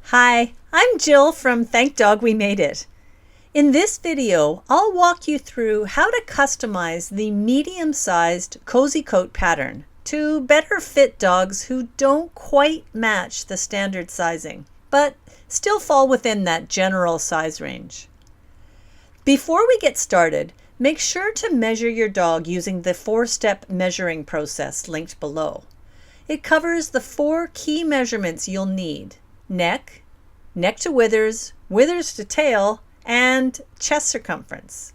Hi, I'm Jill from Thank Dog We Made It. In this video, I'll walk you through how to customize the medium-sized cozy coat pattern to better fit dogs who don't quite match the standard sizing, but still fall within that general size range. Before we get started, make sure to measure your dog using the 4-step measuring process linked below. It covers the 4 key measurements you'll need: neck, neck to withers, withers to tail, and chest circumference.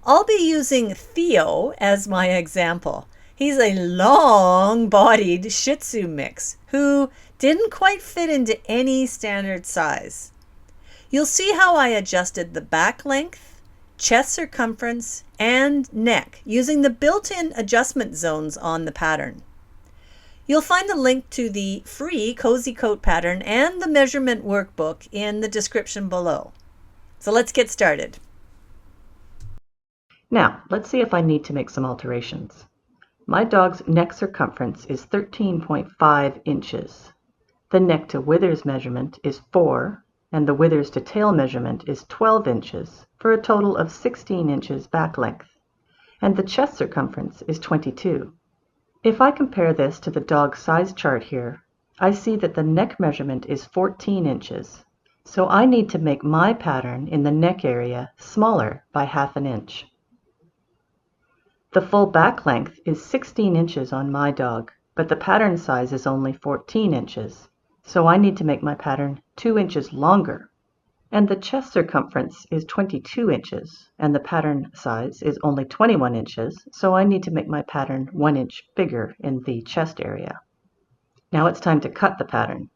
I'll be using Theo as my example. He's a long-bodied Shih Tzu mix who didn't quite fit into any standard size. You'll see how I adjusted the back length, chest circumference, and neck using the built-in adjustment zones on the pattern. You'll find the link to the free Cozy Coat pattern and the measurement workbook in the description below. So let's get started. Now, let's see if I need to make some alterations. My dog's neck circumference is 13.5 inches. The neck to withers measurement is 4, and the withers to tail measurement is 12 inches, for a total of 16 inches back length. And the chest circumference is 22. If I compare this to the dog size chart here, I see that the neck measurement is 14 inches. So I need to make my pattern in the neck area smaller by ½ inch. The full back length is 16 inches on my dog, but the pattern size is only 14 inches. So I need to make my pattern 2 inches longer. And the chest circumference is 22 inches, and the pattern size is only 21 inches, so I need to make my pattern 1 inch bigger in the chest area. Now it's time to cut the pattern.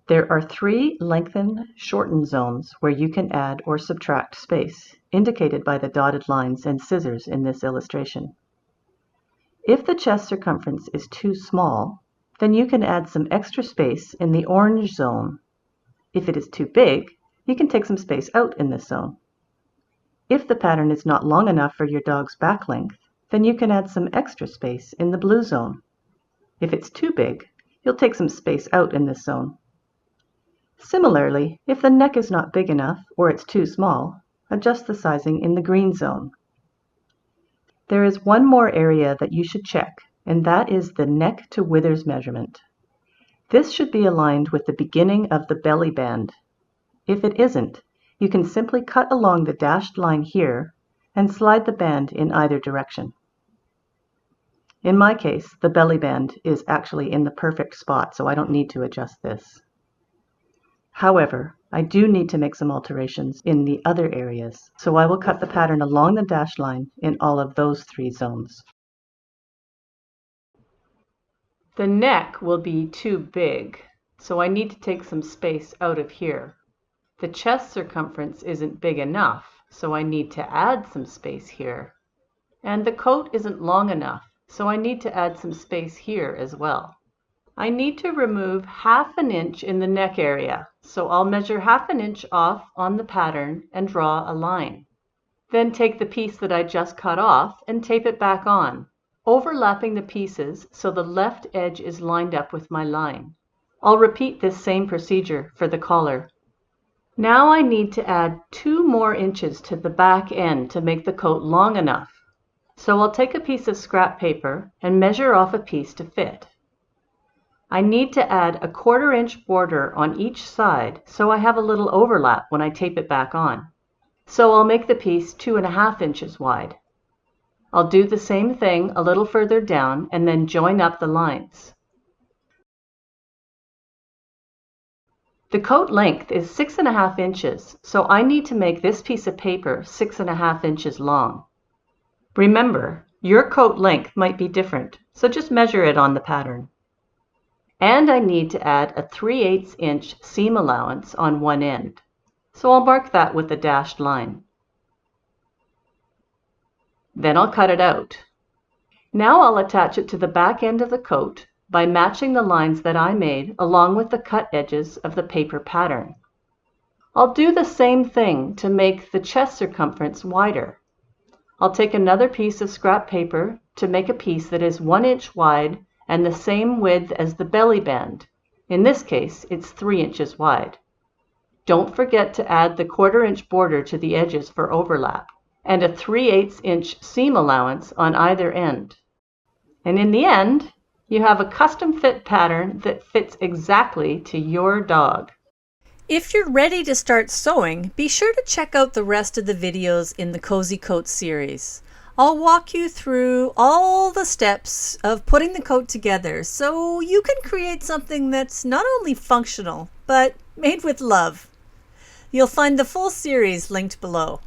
There are 3 lengthen, shorten zones where you can add or subtract space, indicated by the dotted lines and scissors in this illustration. If the chest circumference is too small, then you can add some extra space in the orange zone. If it is too big, you can take some space out in this zone. If the pattern is not long enough for your dog's back length, then you can add some extra space in the blue zone. If it's too big, you'll take some space out in this zone. Similarly, if the neck is not big enough or it's too small, adjust the sizing in the green zone. There is one more area that you should check, and that is the neck to withers measurement. This should be aligned with the beginning of the belly band. If it isn't, you can simply cut along the dashed line here and slide the band in either direction. In my case, the belly band is actually in the perfect spot, so I don't need to adjust this. However, I do need to make some alterations in the other areas, so I will cut the pattern along the dashed line in all of those 3 zones. The neck will be too big, so I need to take some space out of here. The chest circumference isn't big enough, so I need to add some space here. And the coat isn't long enough, so I need to add some space here as well. I need to remove ½ inch in the neck area, so I'll measure ½ inch off on the pattern and draw a line. Then take the piece that I just cut off and tape it back on, overlapping the pieces so the left edge is lined up with my line. I'll repeat this same procedure for the collar. Now I need to add 2 more inches to the back end to make the coat long enough. So I'll take a piece of scrap paper and measure off a piece to fit. I need to add a ½ inch border on each side so I have a little overlap when I tape it back on. So I'll make the piece 2½ inches wide. I'll do the same thing a little further down and then join up the lines. The coat length is 6½ inches, so I need to make this piece of paper 6½ inches long. Remember, your coat length might be different, so just measure it on the pattern. And I need to add a 3/8 inch seam allowance on one end, so I'll mark that with a dashed line. Then I'll cut it out. Now I'll attach it to the back end of the coat by matching the lines that I made along with the cut edges of the paper pattern. I'll do the same thing to make the chest circumference wider. I'll take another piece of scrap paper to make a piece that is 1 inch wide and the same width as the belly band, In this case, it's 3 inches wide. Don't forget to add the 1/4 inch border to the edges for overlap, and a 3/8 inch seam allowance on either end. And in the end, you have a custom fit pattern that fits exactly to your dog. If you're ready to start sewing, be sure to check out the rest of the videos in the Cozy Coat series. I'll walk you through all the steps of putting the coat together so you can create something that's not only functional, but made with love. You'll find the full series linked below.